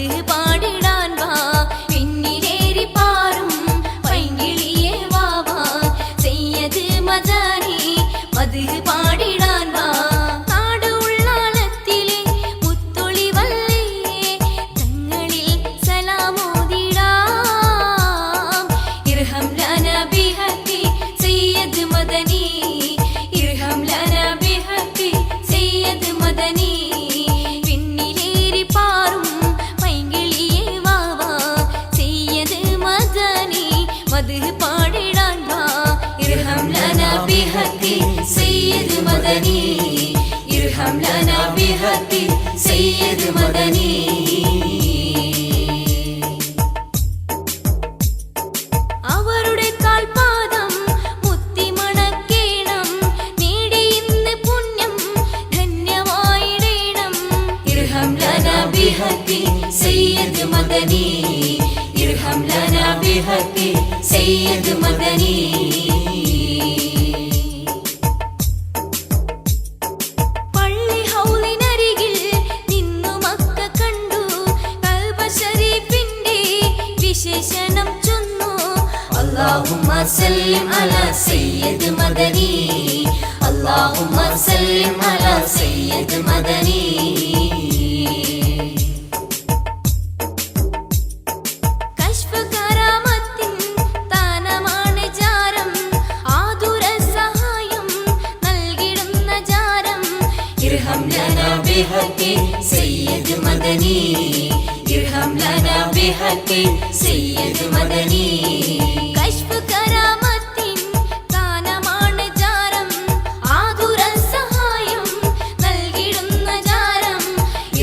മധു പാടിടാൻ വാ പിന്നിലേറി പാറും പൈങ്കിളിയെ വാ വാ സയ്യിദ് മദനി മധു പാടിടാൻ വാ നാട് ഉള്ളാളത്തിലെ മുത്തൊളി വല്ലേ തങ്ങളിൽ സലാമോദിടാം ഇർഹം ലനാ ബിഹഖി സയ്യിദ് മദനി ഇർഹം ലനാ ബിഹഖി സയ്യിദ് മദനി പിന്നിലേറി പാറും പൈങ്കിളിയെ വാ വാ സയ്യിദ് മദനി മധു പാടിടാൻ വാ ഇർഹം ലനാ ബിഹഖി സയ്യിദ് മദനി ഇർഹം ലനാ ബിഹഖി സയ്യിദ് മദനി അവരുടെ കാൽപാദം മുത്തിമണക്കേണം നേടി ഇന്ന് പുണ്യം ധന്യമായിടേണം ഇർഹം ലനാ ബിഹഖി സയ്യിദ് മദനി ഇർഹം ലനാ ബിഹഖി സയ്യിദ് മദനി പള്ളി ഹൗലിനരികിൽ നിന്നു മക്ക കണ്ടു കഅബ ശരീഫിന്റെ വിശേഷണം ചൊന്നു അല്ലാഹുമ്മ സല്ലിം അലാ സയ്യിദ് മദനി അല്ലാഹുമ്മ സല്ലിം അലാ സയ്യിദ് മദനി കശ്ഫ് കറാമത്തിൻ താനമാണ് ജാരം ആതുര സഹായം നൽകിടുന്ന ജാരം ഇർഹം ലനാ ബിഹഖി സയ്യിദ് മദനി ഇർഹം ലനാ ബിഹഖി സയ്യിദ് മദനി കശ്ഫ് കറാമത്തിൻ താനമാണ് ജാരം ആതുര സഹായം നൽകിടുന്ന ജാരം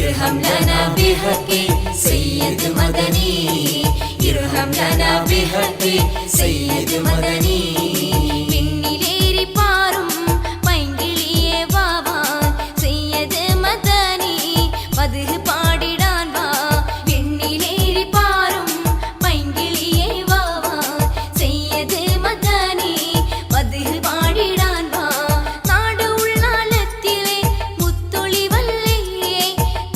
ഇർഹം ലനാ ബിഹഖി സയ്യിദ് മദനി ഇർഹം ലനാ ബിഹഖി സയ്യിദ് മദനി പിന്നിലേറി പാറും പൈങ്കിളിയെ വാ വാ സയ്യിദ് മദനി മധു പാടിടാൻ വാ പിന്നിലേറി പാറും പൈങ്കിളിയെ വാ വാ സയ്യിദ് മദനി മധു പാടിടാൻ വാ നാട് ഉള്ളാളത്തിലെ മുത്തൊളി വല്ലേ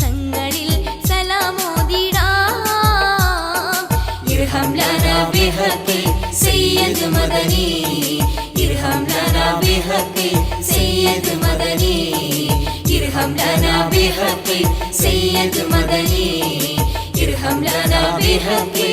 തങ്ങളിൽ സലാമോദിടാം ഇർഹം ലനാ ബിഹഖി സയ്യിദ് മദനി ഇർഹം ലനാ ബിഹഖി സയ്യിദ് മദനി ഇർഹം ലനാ ബിഹഖി സയ്യിദ് മദനി ഇർഹം ലനാ ബിഹഖി